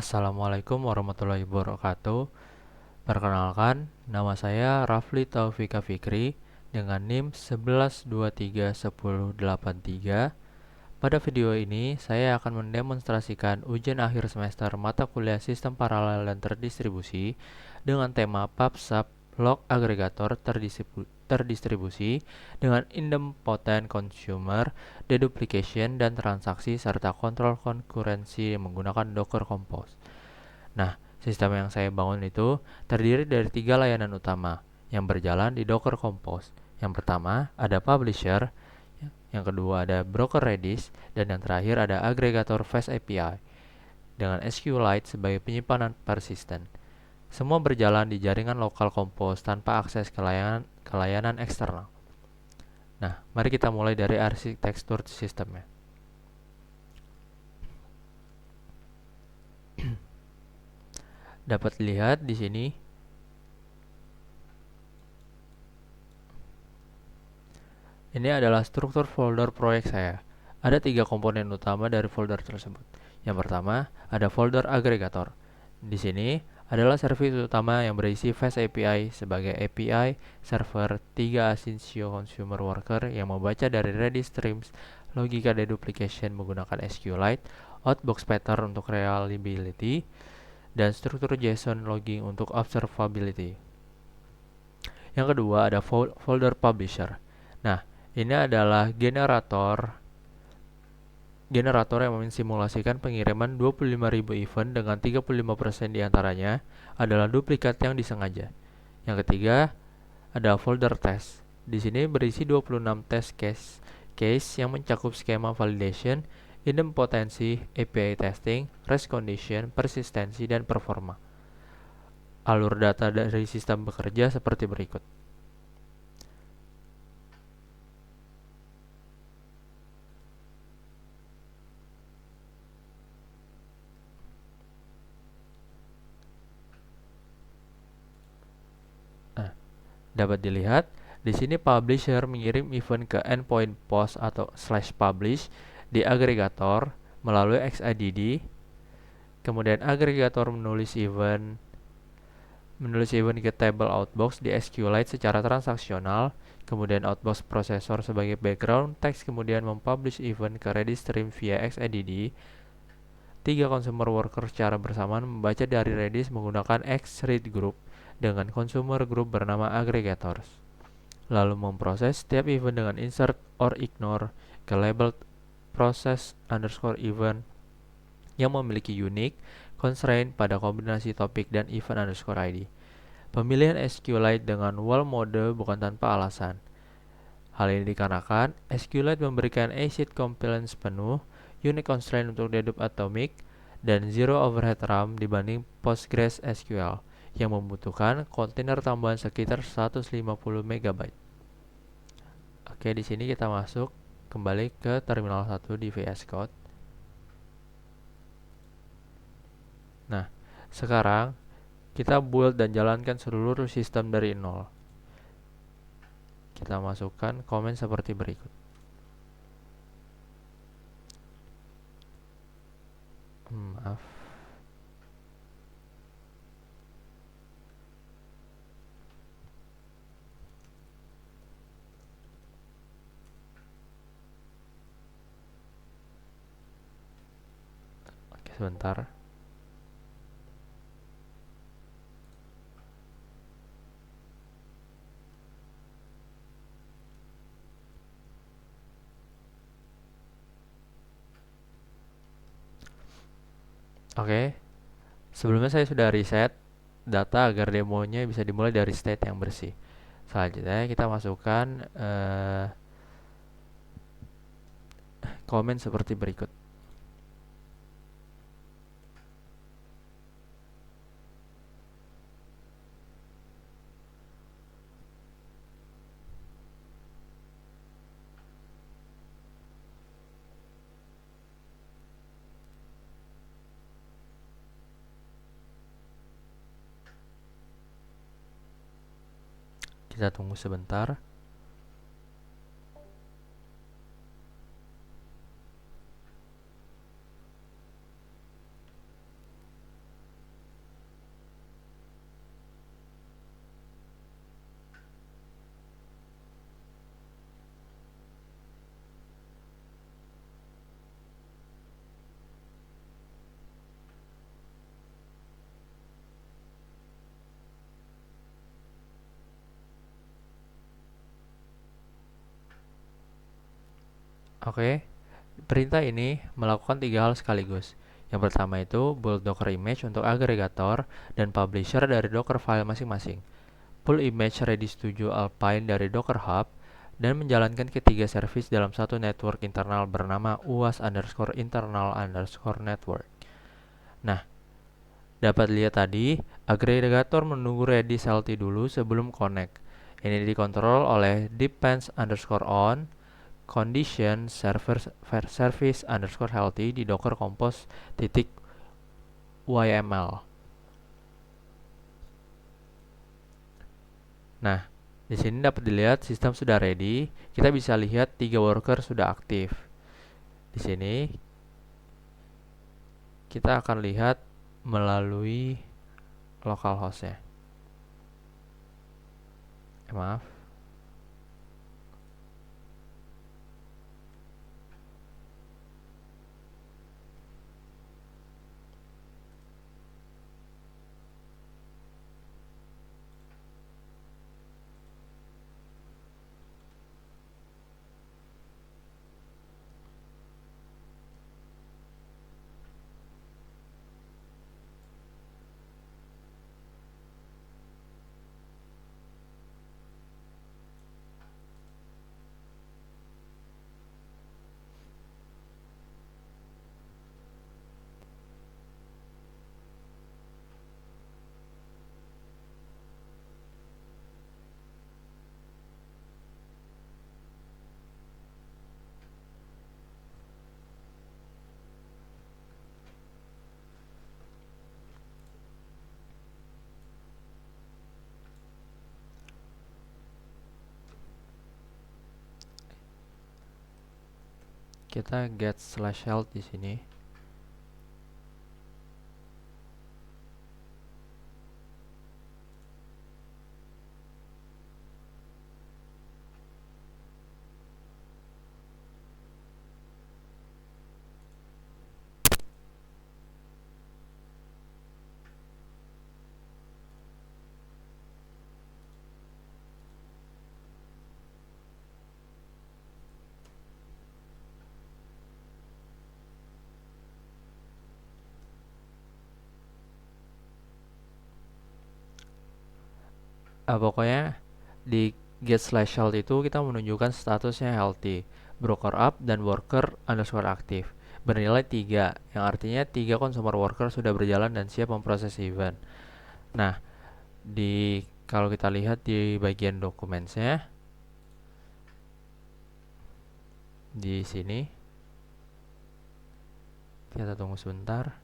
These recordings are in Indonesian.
Assalamualaikum warahmatullahi wabarakatuh. Perkenalkan, nama saya Rafli Taufika Fikri dengan NIM 11231083. Pada video ini, saya akan mendemonstrasikan ujian akhir semester mata kuliah Sistem Paralel dan Terdistribusi dengan tema PubSub Log Agregator terdistribusi dengan idempotent consumer, deduplication, dan transaksi serta kontrol konkurensi menggunakan Docker Compose. Nah, sistem yang saya bangun itu terdiri dari 3 layanan utama yang berjalan di Docker Compose. Yang pertama ada publisher, yang kedua ada broker Redis, dan yang terakhir ada agregator Fast API dengan SQLite sebagai penyimpanan persisten. Semua berjalan di jaringan lokal Compose tanpa akses ke layanan eksternal. Nah, mari kita mulai dari arsitektur sistemnya. Dapat dilihat di sini, ini adalah struktur folder proyek saya. Ada 3 komponen utama dari folder tersebut. Yang pertama, ada folder agregator. Di sini adalah servis utama yang berisi Fast API sebagai API server 3 Asyncio Consumer Worker yang membaca dari Redis streams, logika deduplication menggunakan SQLite, outbox pattern untuk reliability, dan struktur JSON logging untuk observability. Yang kedua ada folder publisher. Nah, ini adalah generator yang mensimulasikan pengiriman 25.000 event dengan 35% diantaranya adalah duplikat yang disengaja. Yang ketiga, ada folder test. Di sini berisi 26 test case yang mencakup skema validation, idempotency, API testing, rest condition, persistensi, dan performa. Alur data dari sistem bekerja seperti berikut. Dapat dilihat, di sini publisher mengirim event ke endpoint post atau /publish di agregator melalui XIDD. Kemudian agregator menulis event ke table outbox di SQLite secara transaksional. Kemudian outbox processor sebagai background text kemudian mempublish event ke Redis stream via XIDD. 3 consumer worker secara bersamaan membaca dari Redis menggunakan X-read group dengan consumer group bernama aggregators, lalu memproses setiap event dengan insert or ignore ke label process_event yang memiliki unique constraint pada kombinasi topik dan event_id. Pemilihan SQLite dengan wall mode bukan tanpa alasan. Hal ini dikarenakan SQLite memberikan ACID compliance penuh, unique constraint untuk dedup atomic, dan zero overhead RAM dibanding PostgreSQL yang membutuhkan kontainer tambahan sekitar 150 MB. Oke, di sini kita masuk kembali ke terminal 1 di VS Code. Nah, sekarang kita build dan jalankan seluruh sistem dari nol. Kita masukkan komen seperti berikut. Maaf. Oke, sebentar. Oke, sebelumnya saya sudah reset data agar demonya bisa dimulai dari state yang bersih. Selanjutnya kita masukkan komen seperti berikut. Kita tunggu sebentar. Oke, perintah ini melakukan tiga hal sekaligus. Yang pertama itu build Docker image untuk agregator dan publisher dari Docker file masing-masing. Pull image redis 7 Alpine dari Docker Hub dan menjalankan ketiga service dalam satu network internal bernama uas_internal_network. Nah, dapat lihat tadi, agregator menunggu redis healthy dulu sebelum connect. Ini dikontrol oleh depends_on condition service_healthy di docker compose .yml. Nah, di sini dapat dilihat sistem sudah ready. Kita bisa lihat 3 worker sudah aktif. Di sini kita akan lihat melalui localhost-nya. Maaf. Kita get/health di sini. Pokoknya di get/health itu kita menunjukkan statusnya healthy, broker up, dan worker_aktif. Bernilai 3, yang artinya 3 consumer worker sudah berjalan dan siap memproses event. Nah, kalau kita lihat di bagian dokumennya, di sini, kita tunggu sebentar.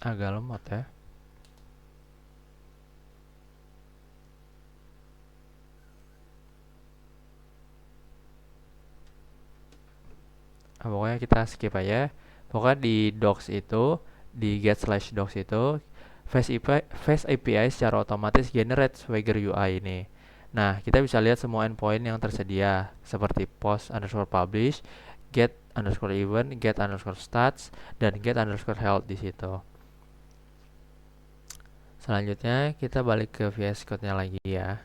Agak lemot ya. Pokoknya kita skip aja. Pokoknya di docs itu, di get/docs itu, Fast API secara otomatis generate Swagger UI ini. Nah, kita bisa lihat semua endpoint yang tersedia, seperti post_publish, get_event, get_stats, dan get_health di situ. Selanjutnya, kita balik ke VS Code-nya lagi ya.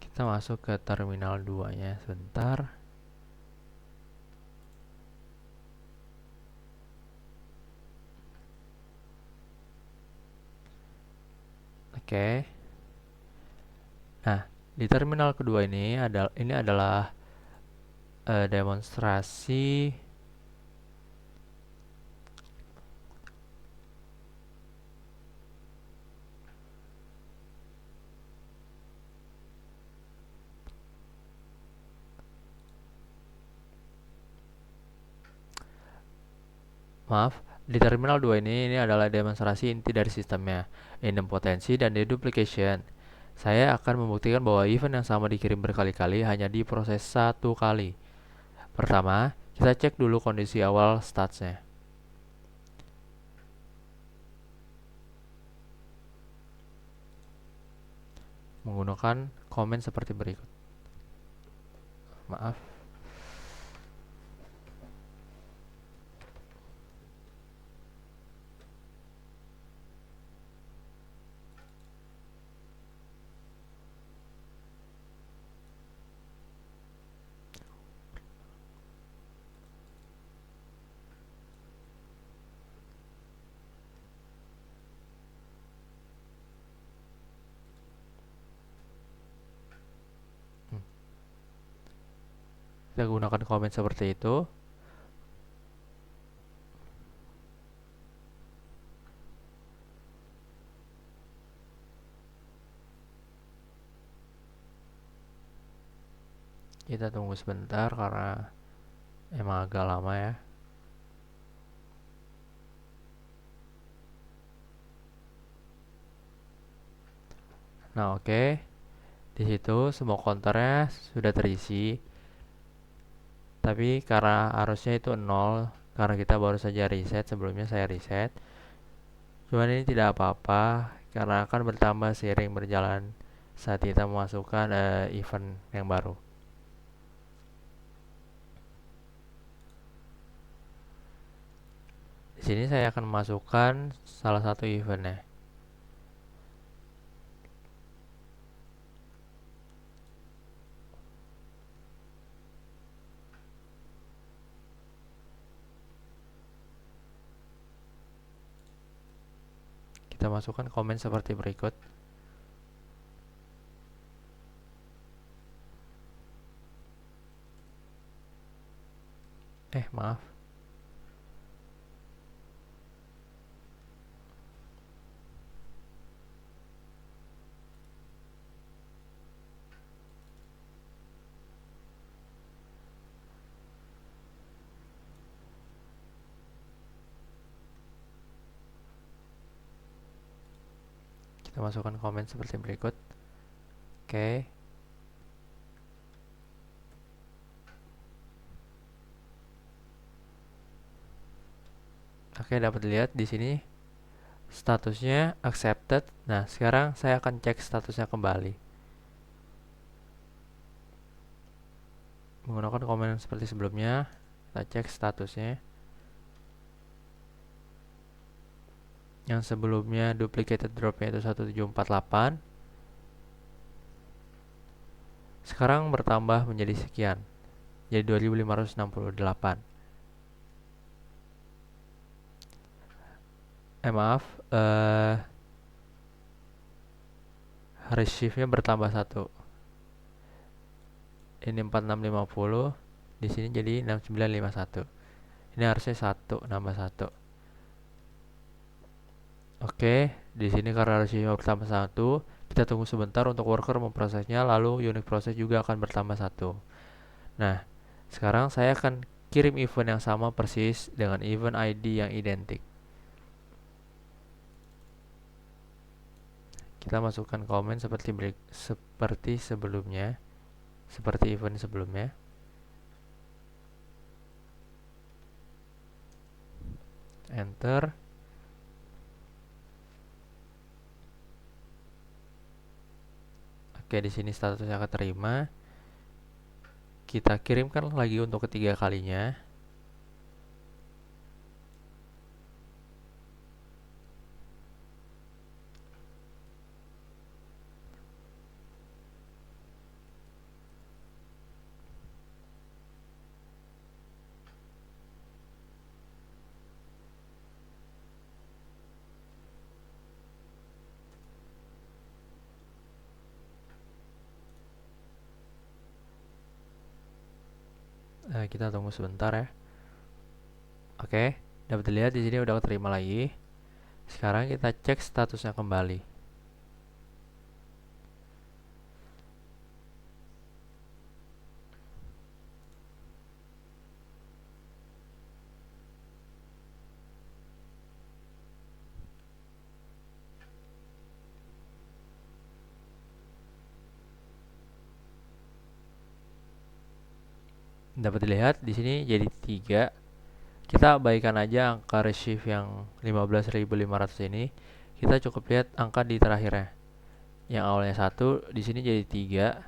Kita masuk ke terminal 2-nya sebentar. Oke. Nah, di terminal kedua ini adalah demonstrasi di terminal 2 ini adalah demonstrasi inti dari sistemnya, idempotensi dan deduplication. Saya akan membuktikan bahwa event yang sama dikirim berkali-kali hanya diproses satu kali. Pertama, kita cek dulu kondisi awal statsnya. Menggunakan komen seperti berikut. Maaf. Kita gunakan komen seperti itu. Kita tunggu sebentar karena emang agak lama ya. Nah, oke. Di situ semua counternya sudah terisi. Tapi karena arusnya itu 0, karena kita baru saja reset, sebelumnya saya reset. Cuman ini tidak apa-apa karena akan bertambah seiring berjalan saat kita memasukkan event yang baru. Di sini saya akan memasukkan salah satu eventnya. Kita masukkan komen seperti berikut. Maaf. Kita masukkan komen seperti berikut. Oke. Oke, dapat dilihat di sini statusnya accepted. Nah, sekarang saya akan cek statusnya kembali. Menggunakan komen seperti sebelumnya, kita cek statusnya. Yang sebelumnya duplicated dropnya itu 1748. Sekarang bertambah menjadi sekian. Jadi 2568. Maaf, receive-nya bertambah 1. Ini 4650, di sini jadi 6951. Ini harusnya 1 nambah 1. Oke, di sini karena receive-nya bertambah 1, kita tunggu sebentar untuk worker memprosesnya, lalu unit proses juga akan bertambah 1. Nah, sekarang saya akan kirim event yang sama persis dengan event ID yang identik. Kita masukkan komen seperti sebelumnya, seperti event sebelumnya. Enter. Oke, di sini statusnya keterima. Kita kirimkan lagi untuk ketiga kalinya. Kita tunggu sebentar ya. Oke, dapat dilihat di sini udah keterima lagi. Sekarang kita cek statusnya kembali. Dapat dilihat di sini jadi 3. Kita abaikan aja angka receive yang 15.500 ini. Kita cukup lihat angka di terakhirnya. Yang awalnya 1 di sini jadi 3.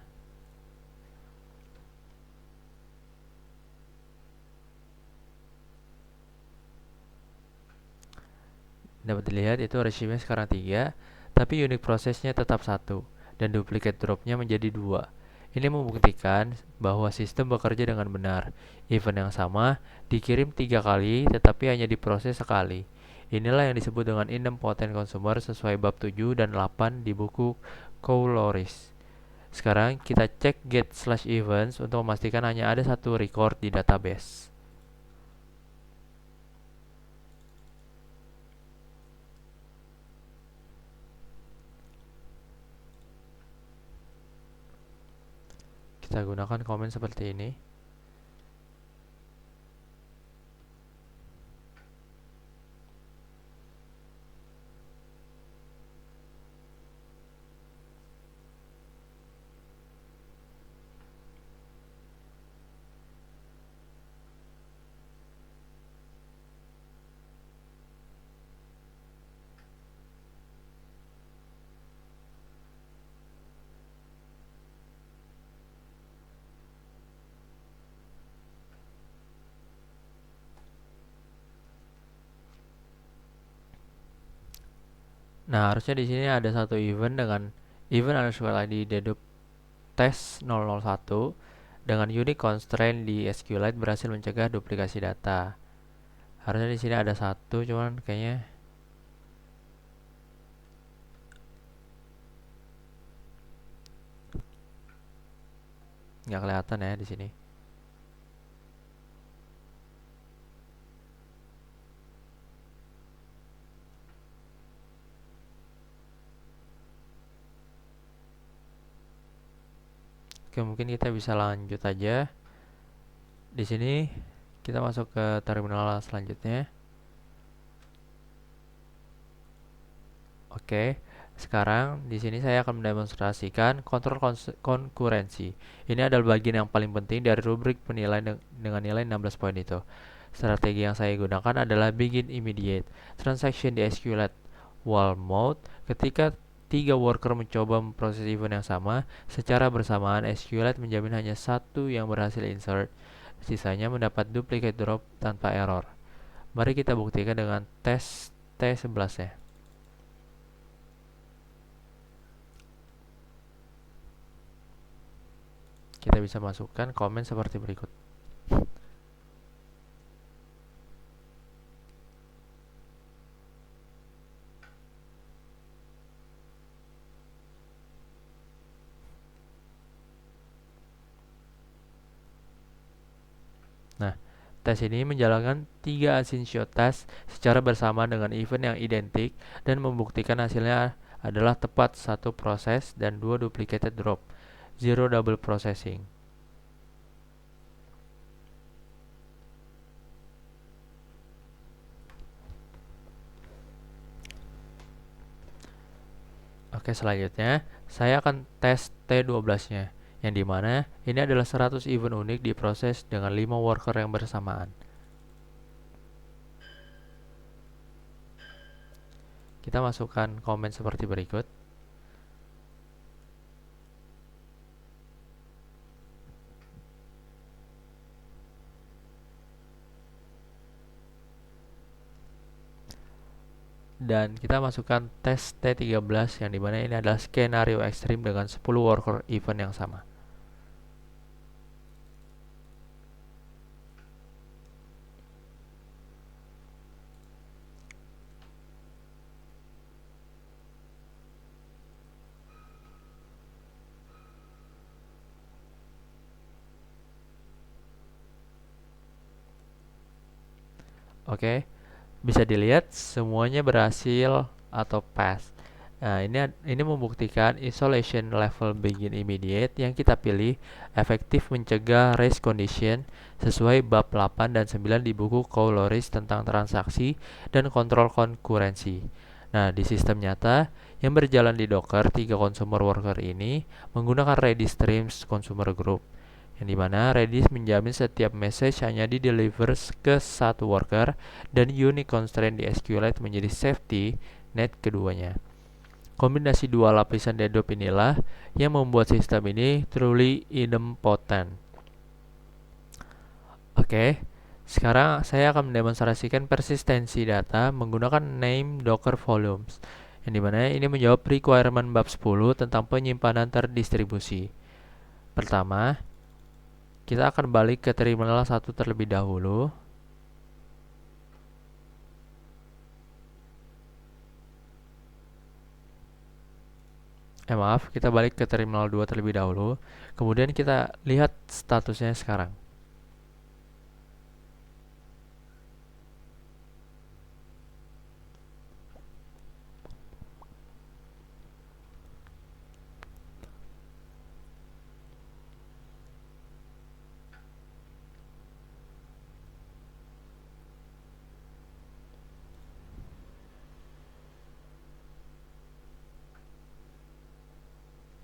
Dapat dilihat itu receive-nya sekarang 3, tapi unit prosesnya tetap 1 dan duplicate drop-nya menjadi 2. Ini membuktikan bahwa sistem bekerja dengan benar. Event yang sama dikirim 3 kali tetapi hanya diproses sekali. Inilah yang disebut dengan idempotent consumer sesuai bab 7 dan 8 di buku Couloris. Sekarang kita cek get/events untuk memastikan hanya ada satu record di database. Kita gunakan komen seperti ini. Nah, harusnya di sini ada satu event dengan event underscore ID dedup test 001 dengan unique constraint di SQLite berhasil mencegah duplikasi data. Harusnya di sini ada satu, cuman kayaknya nggak kelihatan ya di sini. Oke, mungkin kita bisa lanjut aja. Di sini kita masuk ke terminal selanjutnya. Oke, sekarang di sini saya akan mendemonstrasikan kontrol konkurensi. Ini adalah bagian yang paling penting dari rubrik penilaian dengan nilai 16 poin itu. Strategi yang saya gunakan adalah begin immediate transaction di SQLite while mode. Ketika 3 worker mencoba memproses event yang sama secara bersamaan, SQLite menjamin hanya satu yang berhasil insert, sisanya mendapat duplicate drop tanpa error. Mari kita buktikan dengan tes T11 ya. Kita bisa masukkan komen seperti berikut. Nah, tes ini menjalankan 3 asyncio task secara bersama dengan event yang identik dan membuktikan hasilnya adalah tepat satu proses dan 2 duplicated drop, zero double processing. Oke, selanjutnya saya akan tes T12-nya, yang dimana ini adalah 100 event unik diproses dengan 5 worker yang bersamaan. Kita masukkan komen seperti berikut. Dan kita masukkan tes T13 yang dimana ini adalah skenario ekstrim dengan 10 worker event yang sama. Oke, bisa dilihat semuanya berhasil atau pass. Nah, ini membuktikan isolation level begin immediate yang kita pilih efektif mencegah race condition sesuai bab 8 dan 9 di buku Couloris tentang transaksi dan kontrol konkurensi. Nah, di sistem nyata yang berjalan di Docker, 3 consumer worker ini menggunakan ready streams consumer group. yang dimana Redis menjamin setiap message hanya di-deliver ke satu worker dan unique constraint di SQLite menjadi safety net keduanya. Kombinasi dua lapisan DDoS inilah yang membuat sistem ini truly idempotent. Oke, sekarang saya akan mendemonstrasikan persistensi data menggunakan name Docker volumes, yang dimana ini menjawab requirement bab 10 tentang penyimpanan terdistribusi. Pertama, kita akan balik ke terminal 1 terlebih dahulu. Maaf, kita balik ke terminal 2 terlebih dahulu. Kemudian kita lihat statusnya sekarang.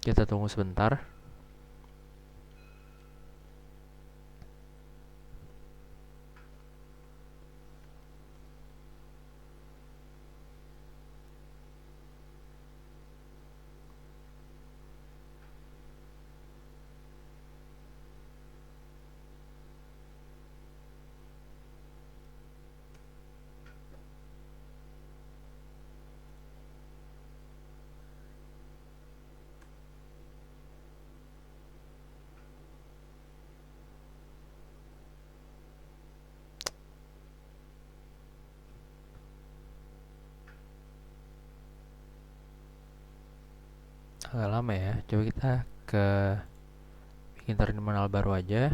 Kita tunggu sebentar. Agak lama ya. Coba kita ke bikin terminal baru aja.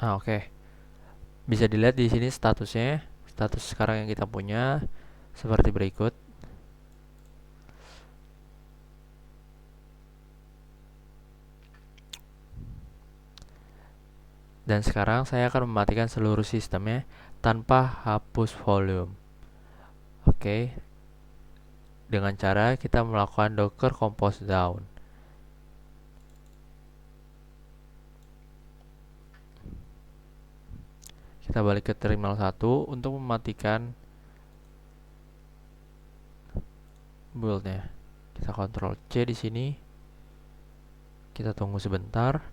Oke. Bisa dilihat di sini statusnya. Status sekarang yang kita punya seperti berikut. Dan sekarang saya akan mematikan seluruh sistemnya tanpa hapus volume. Oke. Dengan cara kita melakukan docker compose down. Kita balik ke terminal 1 untuk mematikan build-nya. Kita Ctrl C di sini. Kita tunggu sebentar.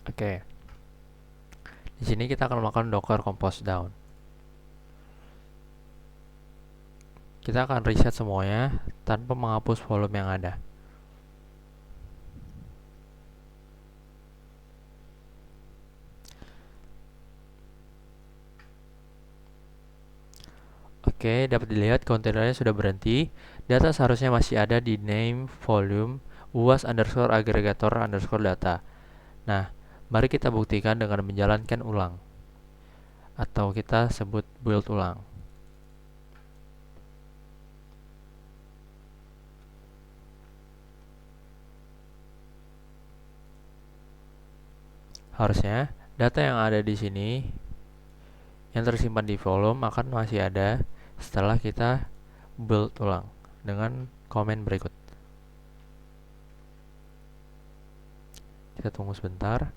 Oke. Di sini kita akan melakukan docker compose down. Kita akan reset semuanya tanpa menghapus volume yang ada. Oke, dapat dilihat kontainernya sudah berhenti. Data seharusnya masih ada di name volume uas underscore aggregator underscore data. Nah, Mari kita buktikan dengan menjalankan ulang, atau kita sebut build ulang. Harusnya data yang ada di sini yang tersimpan di volume akan masih ada setelah kita build ulang dengan komen berikut. Kita tunggu sebentar.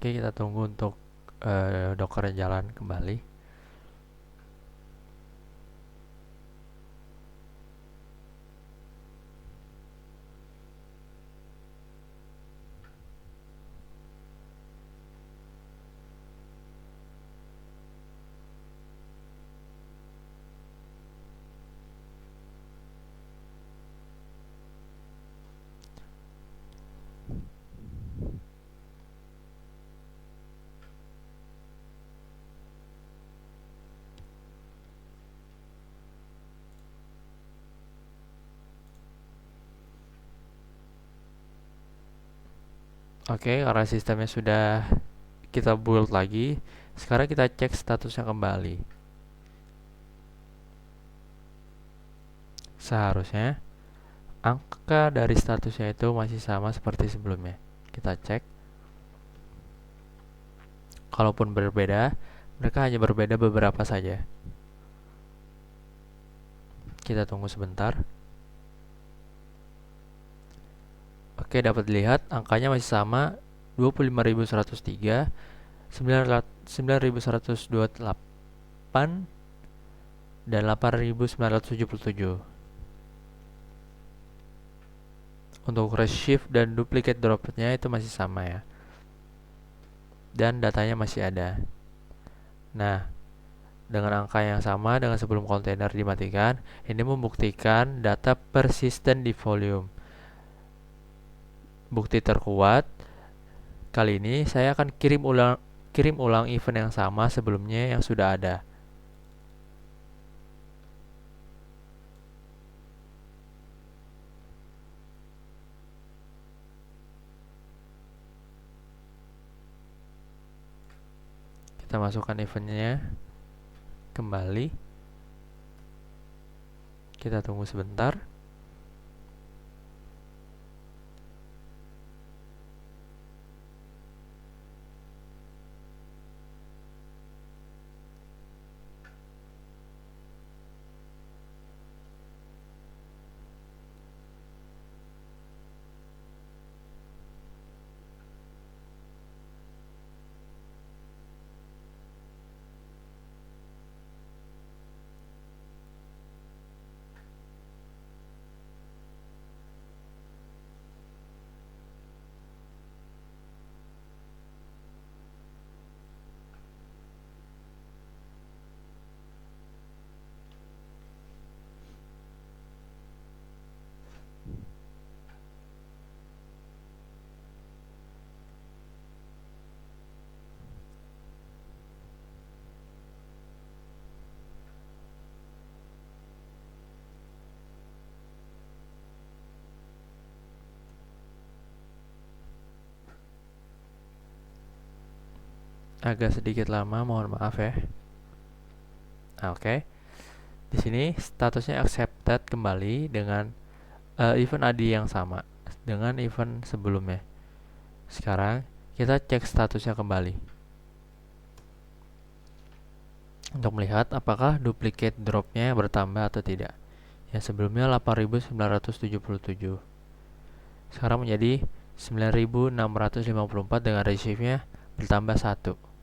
Oke, kita tunggu untuk Docker jalan kembali. Oke, karena sistemnya sudah kita build lagi, sekarang kita cek statusnya kembali. Seharusnya angka dari statusnya itu masih sama seperti sebelumnya. Kita cek. Kalaupun berbeda, mereka hanya berbeda beberapa saja. Kita tunggu sebentar. Oke, dapat dilihat angkanya masih sama, 25.103, 9.128, dan 8.977. Untuk reshift dan duplicate dropnya itu masih sama ya. Dan datanya masih ada. Nah, dengan angka yang sama dengan sebelum kontainer dimatikan, ini membuktikan data persisten di volume. Bukti terkuat, kali ini saya akan kirim ulang event yang sama sebelumnya yang sudah ada. Kita masukkan eventnya kembali. Kita tunggu sebentar. Agak sedikit lama, mohon maaf ya. Oke. Di sini statusnya accepted kembali dengan event ID yang sama dengan event sebelumnya. Sekarang kita cek statusnya kembali untuk melihat apakah duplicate dropnya bertambah atau tidak. Yang sebelumnya 8.977, sekarang menjadi 9.654 dengan receive-nya bertambah 1.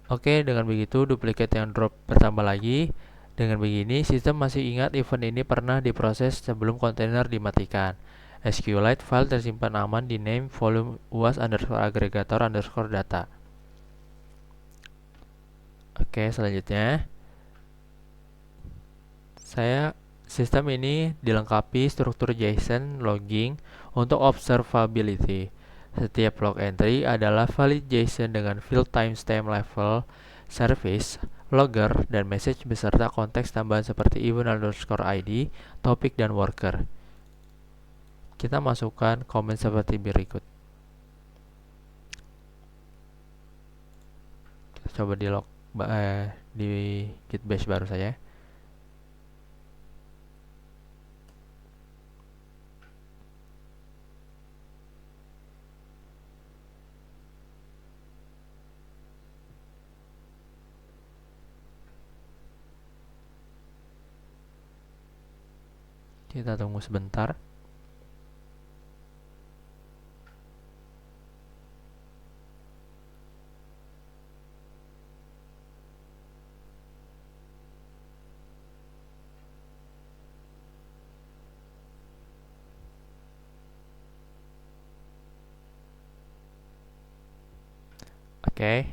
Oke, dengan begitu duplicate yang drop bertambah lagi. Dengan begini, sistem masih ingat event ini pernah diproses sebelum kontainer dimatikan. SQLite file tersimpan aman di name volume uas underscore aggregator underscore data. Oke, selanjutnya sistem ini dilengkapi struktur JSON logging untuk observability. Setiap log entry adalah valid JSON dengan field timestamp level, service, logger, dan message beserta konteks tambahan seperti event underscore ID, topik, dan worker. Kita masukkan komen seperti berikut. Kita coba di git bash baru saja. Kita tunggu sebentar. Oke.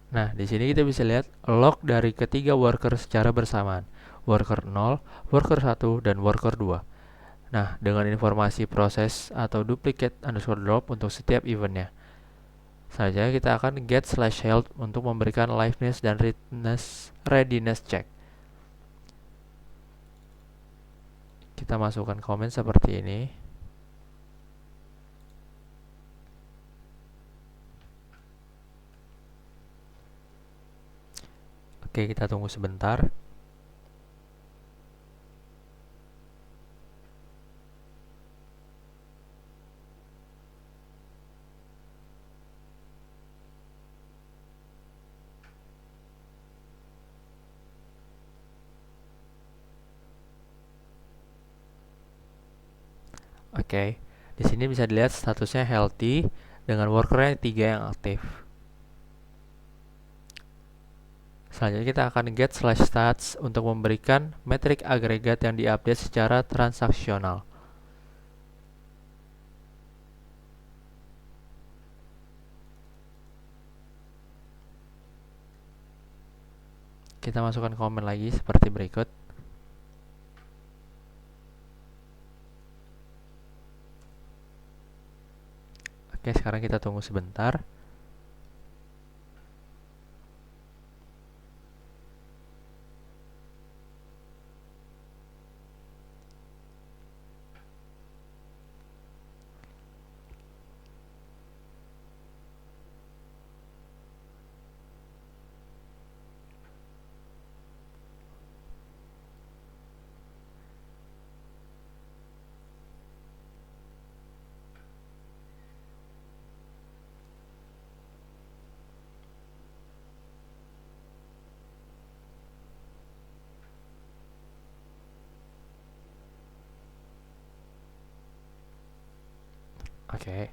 Nah, di sini kita bisa lihat log dari ketiga worker secara bersamaan. Worker 0, worker 1, dan worker 2. Nah, dengan informasi proses atau duplicate underscore drop untuk setiap eventnya. Selanjutnya kita akan get slash health untuk memberikan liveness dan readiness check. Kita masukkan komen seperti ini. Oke, kita tunggu sebentar. Oke, di sini bisa dilihat statusnya healthy dengan workernya 3 yang aktif. Selanjutnya kita akan get slash stats untuk memberikan metrik agregat yang diupdate secara transaksional. Kita masukkan komen lagi seperti berikut. Oke, sekarang kita tunggu sebentar. Oke.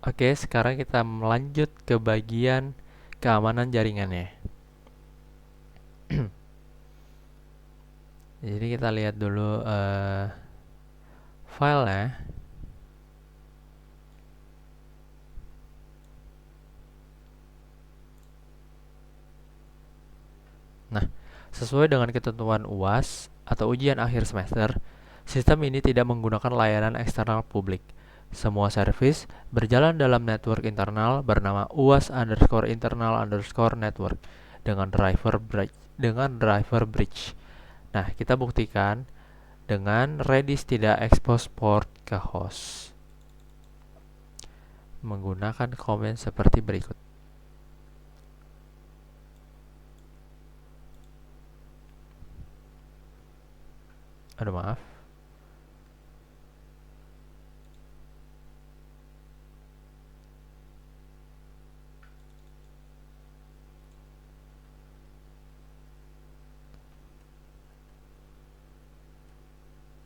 Oke, sekarang kita melanjut ke bagian keamanan jaringannya. Jadi kita lihat dulu filenya. Nah, sesuai dengan ketentuan UAS atau ujian akhir semester, sistem ini tidak menggunakan layanan eksternal publik. Semua service berjalan dalam network internal bernama UAS underscore internal underscore network dengan driver bridge. Nah, kita buktikan dengan Redis tidak expose port ke host. Menggunakan komen seperti berikut. Aduh, maaf.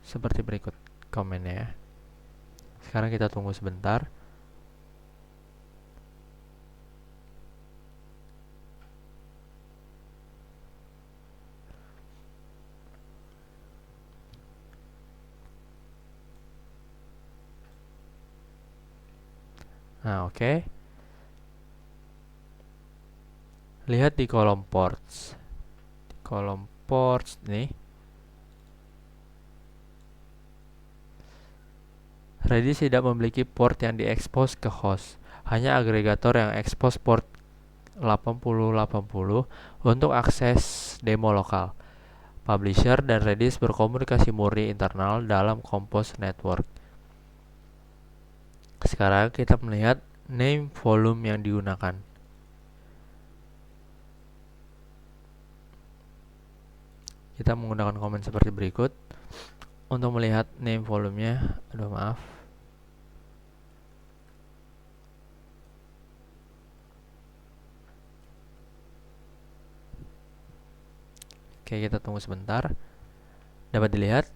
Seperti berikut komennya ya. Sekarang kita tunggu sebentar. Nah, oke. Lihat di kolom ports. Di kolom ports nih. Redis tidak memiliki port yang diekspos ke host. Hanya agregator yang ekspos port 8080 untuk akses demo lokal. Publisher dan Redis berkomunikasi murni internal dalam Compose Network. Sekarang kita melihat name volume yang digunakan. Kita menggunakan komen seperti berikut. Untuk melihat name volumenya, maaf. Oke, kita tunggu sebentar. Dapat dilihat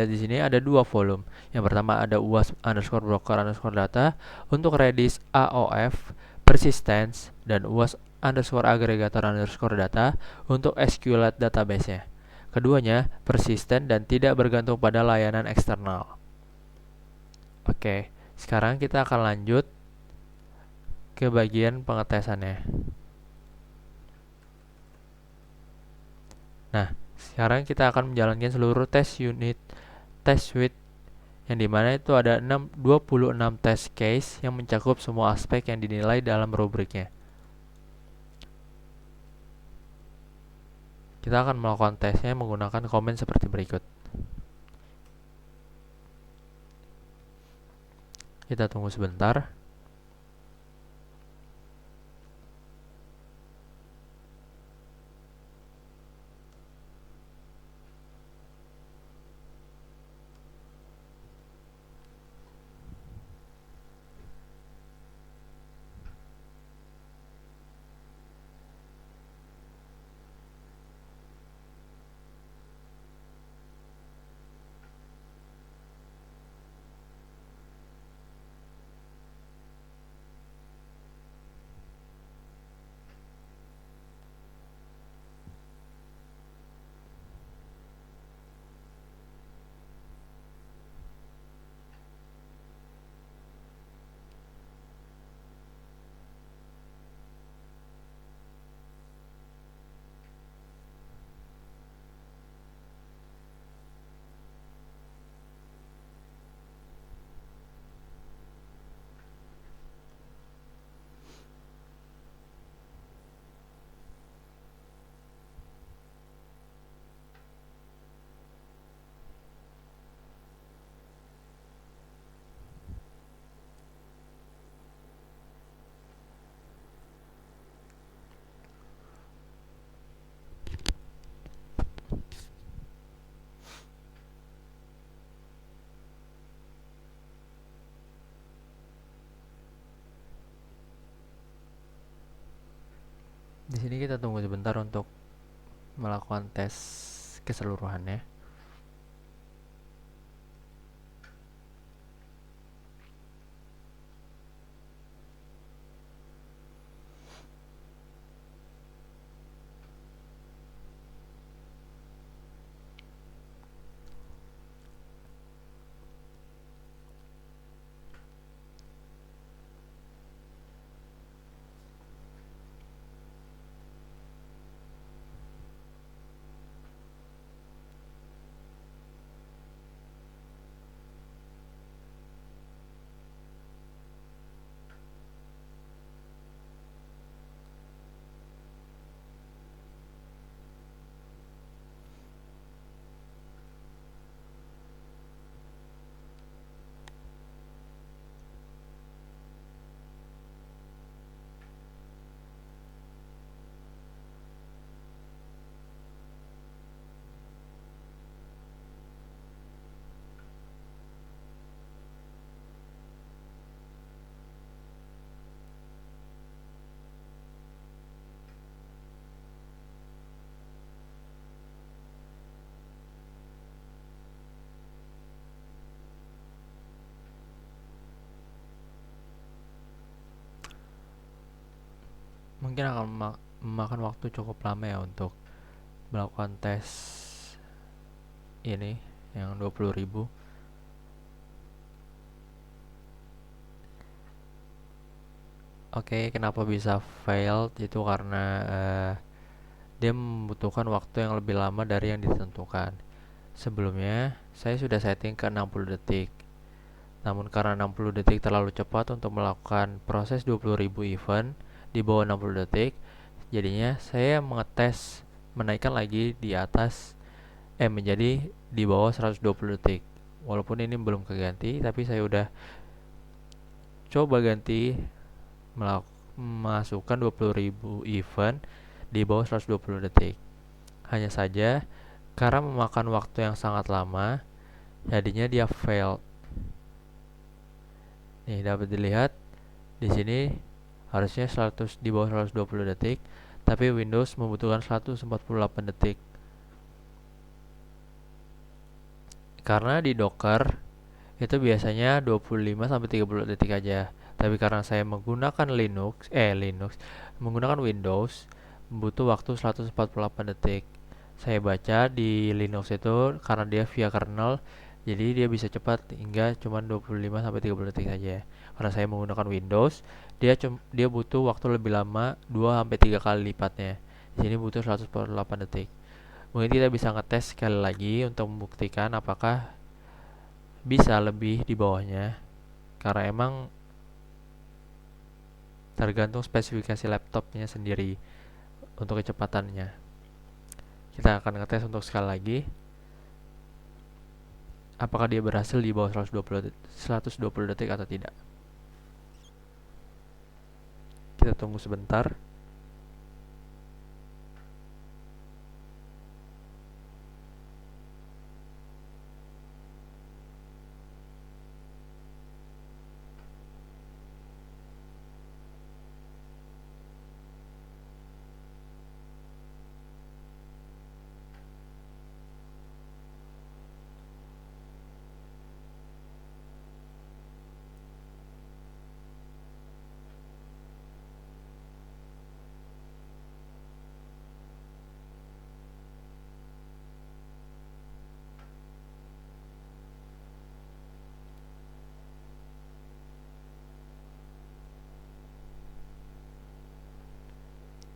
di sini ada dua volume. Yang pertama ada uas underscore broker underscore data untuk Redis AOF persistence dan uas underscore aggregator underscore data untuk SQLite database-nya. Keduanya persisten dan tidak bergantung pada layanan eksternal. Oke, sekarang kita akan lanjut ke bagian pengetesannya. Nah, sekarang kita akan menjalankan seluruh test suite yang dimana itu ada 26 test case yang mencakup semua aspek yang dinilai dalam rubriknya. Kita akan melakukan tesnya menggunakan komen seperti berikut. Kita tunggu sebentar. Di sini kita tunggu sebentar untuk melakukan tes keseluruhannya. Mungkin akan memakan waktu cukup lama ya untuk melakukan tes ini yang 20.000. Oke, kenapa bisa failed? Itu karena dia membutuhkan waktu yang lebih lama dari yang ditentukan. Sebelumnya, saya sudah setting ke 60 detik. Namun karena 60 detik terlalu cepat untuk melakukan proses 20.000 event di bawah 60 detik, jadinya saya mengetes menaikkan lagi di atas menjadi di bawah 120 detik. Walaupun ini belum keganti, tapi saya udah coba ganti masukkan 20.000 event di bawah 120 detik. Hanya saja karena memakan waktu yang sangat lama, jadinya dia failed. Nih, dapat dilihat di sini harusnya 100 di bawah 120 detik, tapi Windows membutuhkan 148 detik. Karena di Docker itu biasanya 25 sampai 30 detik aja. Tapi karena saya menggunakan menggunakan Windows, butuh waktu 148 detik. Saya baca di Linux itu karena dia via kernel, jadi dia bisa cepat hingga cuma 25 sampai 30 detik saja. Karena saya menggunakan Windows, dia butuh waktu lebih lama 2 sampai 3 kali lipatnya. Di sini butuh 148 detik. Mungkin kita bisa ngetes sekali lagi untuk membuktikan apakah bisa lebih di bawahnya, karena emang tergantung spesifikasi laptopnya sendiri untuk kecepatannya. Kita akan ngetes untuk sekali lagi apakah dia berhasil di bawah 120 detik atau tidak. Kita tunggu sebentar.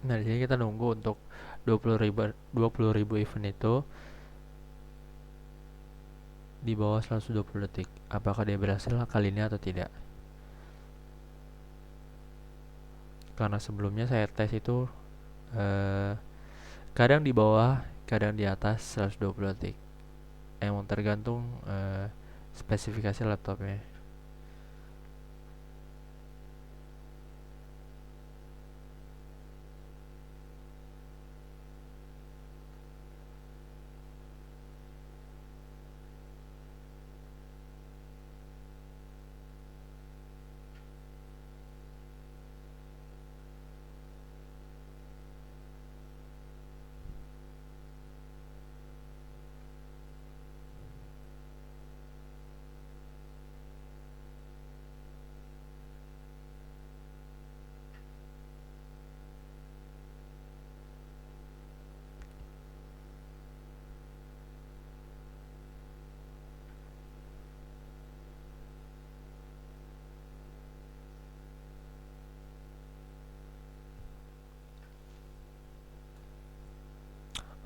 Nah, di sini kita nunggu untuk 20.000 event itu di bawah 120 detik. Apakah dia berhasil kali ini atau tidak? Karena sebelumnya saya tes itu eh, kadang di bawah, kadang di atas 120 detik. Emang tergantung spesifikasi laptopnya.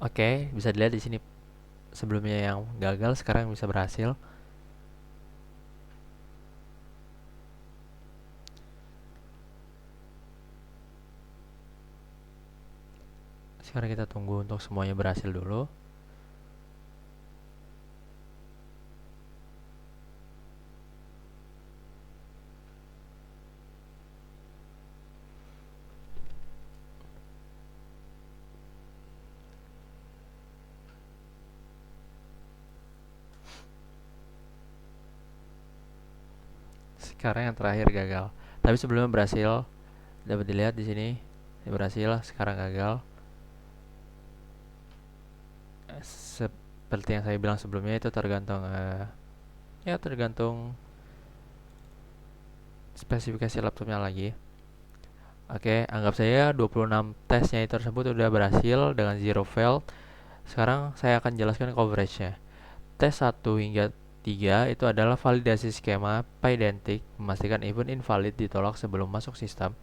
Oke, bisa dilihat di sini sebelumnya yang gagal sekarang bisa berhasil. Sekarang kita tunggu untuk semuanya berhasil dulu. Sekarang yang terakhir gagal. Tapi sebelumnya berhasil. Dapat dilihat di sini berhasil, sekarang gagal. Seperti yang saya bilang sebelumnya itu tergantung tergantung spesifikasi laptopnya lagi. Oke, anggap saya 26 tesnya itu tersebut sudah berhasil dengan zero fail. Sekarang saya akan jelaskan coveragenya. Tes 1 hingga 3 itu adalah validasi skema Pydantic, memastikan event invalid ditolak sebelum masuk sistem.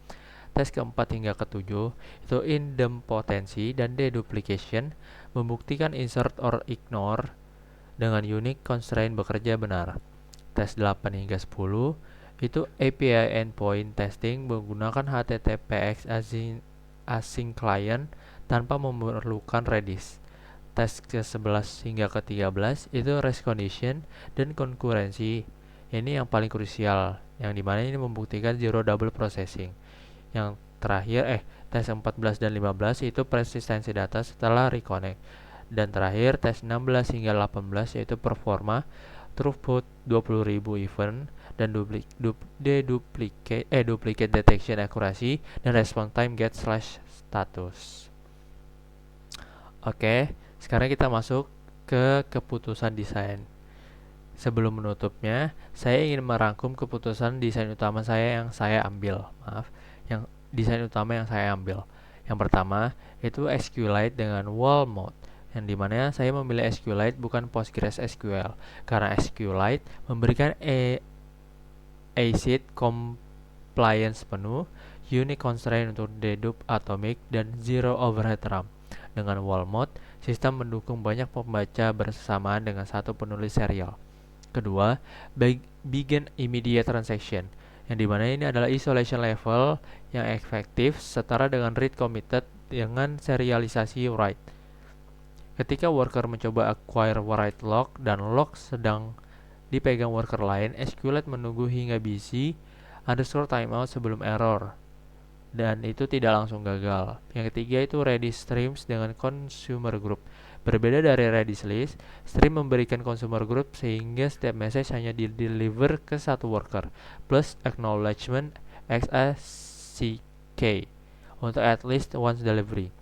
Tes keempat hingga ketujuh itu idempotency dan deduplication, membuktikan insert or ignore dengan unique constraint bekerja benar. Tes 8 hingga 10 itu API endpoint testing menggunakan HTTPS async client tanpa memerlukan Redis. Tes ke-11 hingga ke-13 itu race condition dan konkurensi. Ini yang paling krusial, yang dimana ini membuktikan zero double processing. Yang terakhir, tes 14 dan 15 itu persistensi data setelah reconnect. Dan terakhir, tes 16 hingga 18 yaitu performa, throughput 20.000 event, dan duplicate detection accuracy, dan response time get slash status. Oke, sekarang kita masuk ke keputusan desain. Sebelum menutupnya, saya ingin merangkum keputusan desain utama saya yang saya ambil. Yang desain utama yang saya ambil. Yang pertama, itu SQLite dengan wall mode, yang dimana saya memilih SQLite bukan PostgreSQL, karena SQLite memberikan ACID compliance penuh, unique constraint untuk dedup atomic, dan zero overhead RAM. Dengan wall mode, sistem mendukung banyak pembaca bersamaan dengan satu penulis serial. Kedua, begin immediate transaction, yang dimana ini adalah isolation level yang efektif setara dengan read committed dengan serialisasi write. Ketika worker mencoba acquire write lock dan lock sedang dipegang worker lain, SQLite menunggu hingga busy underscore timeout sebelum error, dan itu tidak langsung gagal. Yang ketiga itu Redis streams dengan consumer group. Berbeda dari Redis list, stream memberikan consumer group sehingga setiap message hanya di-deliver ke satu worker, plus acknowledgement XACK untuk at least once delivery.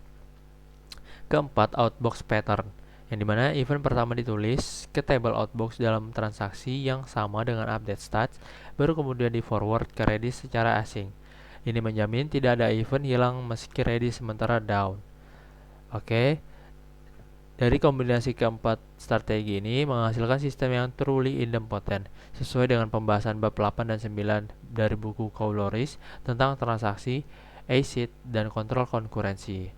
Keempat, outbox pattern, yang dimana event pertama ditulis ke table outbox dalam transaksi yang sama dengan update stats, baru kemudian di forward ke Redis secara asing. Ini menjamin tidak ada event hilang meski Redis sementara down. Oke. Dari kombinasi keempat strategi ini menghasilkan sistem yang truly idempotent, sesuai dengan pembahasan bab 8 dan 9 dari buku Couloris tentang transaksi, ACID, dan kontrol konkurensi.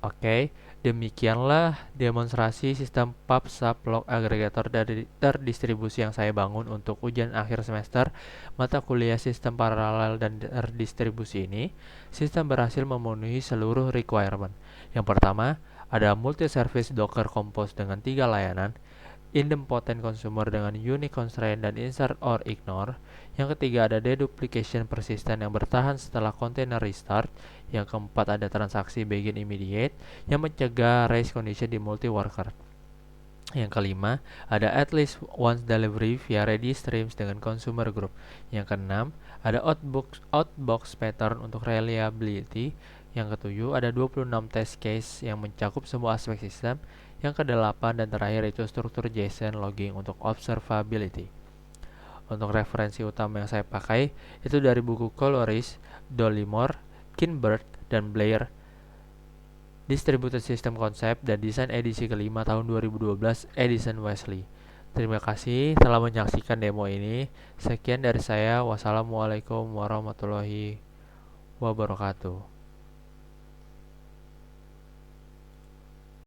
Oke, demikianlah demonstrasi sistem PubSub log aggregator dari terdistribusi yang saya bangun untuk ujian akhir semester mata kuliah sistem paralel dan terdistribusi ini. Sistem berhasil memenuhi seluruh requirement. Yang pertama, ada multi-service Docker Compose dengan 3 layanan, idempotent consumer dengan unique constraint dan insert or ignore. Yang ketiga ada deduplication persistent yang bertahan setelah container restart. Yang keempat ada transaksi begin immediate yang mencegah race condition di multi-worker. Yang kelima ada at least once delivery via Redis streams dengan consumer group. Yang keenam ada outbox pattern untuk reliability. Yang ketujuh ada 26 test case yang mencakup semua aspek sistem. Yang kedelapan dan terakhir itu struktur JSON logging untuk observability. Untuk referensi utama yang saya pakai itu dari buku Couloris, Dollimore, Kinbert, dan Blair, Distributed System Concept dan Desain edisi kelima tahun 2012, Edison Wesley. Terima kasih telah menyaksikan demo ini. Sekian dari saya. Wassalamualaikum warahmatullahi wabarakatuh.